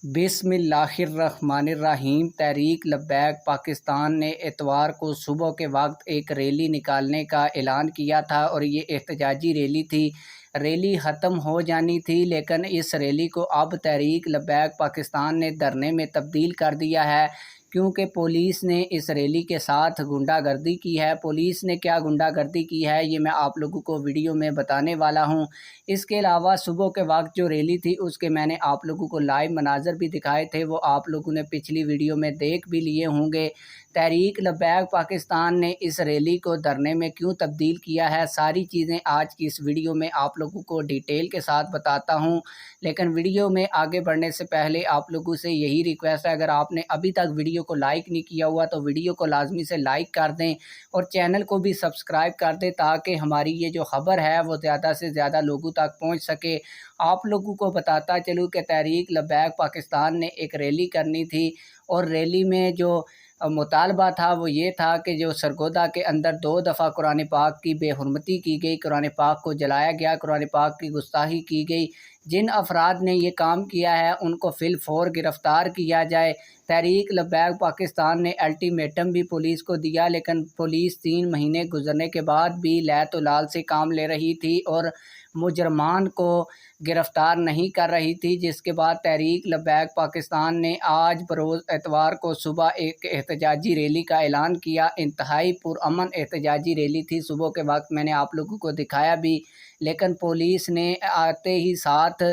بسم اللہ الرحمن الرحیم۔ تحریک لبیک پاکستان نے اتوار کو صبح کے وقت ایک ریلی نکالنے کا اعلان کیا تھا اور یہ احتجاجی ریلی تھی۔ ریلی ختم ہو جانی تھی لیکن اس ریلی کو اب تحریک لبیک پاکستان نے دھرنے میں تبدیل کر دیا ہے، کیونکہ پولیس نے اس ریلی کے ساتھ غنڈہ گردی کی ہے۔ پولیس نے کیا غنڈہ گردی کی ہے یہ میں آپ لوگوں کو ویڈیو میں بتانے والا ہوں۔ اس کے علاوہ صبح کے وقت جو ریلی تھی اس کے میں نے آپ لوگوں کو لائیو مناظر بھی دکھائے تھے، وہ آپ لوگوں نے پچھلی ویڈیو میں دیکھ بھی لیے ہوں گے۔ تحریک لبیک پاکستان نے اس ریلی کو دھرنے میں کیوں تبدیل کیا ہے، ساری چیزیں آج کی اس ویڈیو میں آپ لوگوں کو ڈیٹیل کے ساتھ بتاتا ہوں۔ لیکن ویڈیو میں آگے بڑھنے سے پہلے آپ لوگوں سے یہی ریکویسٹ ہے، اگر آپ نے ابھی تک ویڈیو کو لائک نہیں کیا ہوا تو ویڈیو کو لازمی سے لائک کر دیں اور چینل کو بھی سبسکرائب کر دیں تاکہ ہماری یہ جو خبر ہے وہ زیادہ سے زیادہ لوگوں تک پہنچ سکے۔ آپ لوگوں کو بتاتا چلوں کہ تحریک لبیک پاکستان نے ایک ریلی کرنی تھی اور ریلی میں جو مطالبہ تھا وہ یہ تھا کہ جو سرگودا کے اندر 2 دفعہ قرآن پاک کی بے حرمتی کی گئی، قرآن پاک کو جلایا گیا، قرآن پاک کی گستاخی کی گئی، جن افراد نے یہ کام کیا ہے ان کو فی الفور گرفتار کیا جائے۔ تحریک لبیک پاکستان نے الٹیمیٹم بھی پولیس کو دیا، لیکن پولیس 3 مہینے گزرنے کے بعد بھی لیت و لال سے کام لے رہی تھی اور مجرمان کو گرفتار نہیں کر رہی تھی، جس کے بعد تحریک لبیک پاکستان نے آج بروز اتوار کو صبح ایک احتجاجی ریلی کا اعلان کیا۔ انتہائی پرامن احتجاجی ریلی تھی، صبح کے وقت میں نے آپ لوگوں کو دکھایا بھی، لیکن پولیس نے آتے ہی ساتھ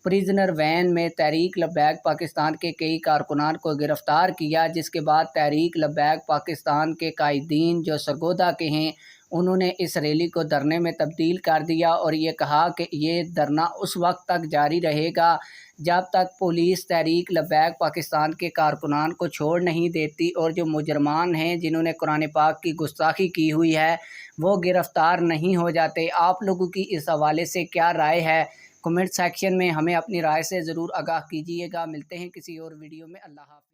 پریزنر وین میں تحریک لبیک پاکستان کے کئی کارکنان کو گرفتار کیا، جس کے بعد تحریک لبیک پاکستان کے قائدین جو سرگودا کے ہیں انہوں نے اس ریلی کو دھرنے میں تبدیل کر دیا اور یہ کہا کہ یہ دھرنا اس وقت تک جاری رہے گا جب تک پولیس تحریک لبیک پاکستان کے کارکنان کو چھوڑ نہیں دیتی اور جو مجرمان ہیں جنہوں نے قرآن پاک کی گستاخی کی ہوئی ہے وہ گرفتار نہیں ہو جاتے۔ آپ لوگوں کی اس حوالے سے کیا رائے ہے؟ کمنٹ سیکشن میں ہمیں اپنی رائے سے ضرور آگاہ کیجیے گا۔ ملتے ہیں کسی اور ویڈیو میں۔ اللہ حافظ۔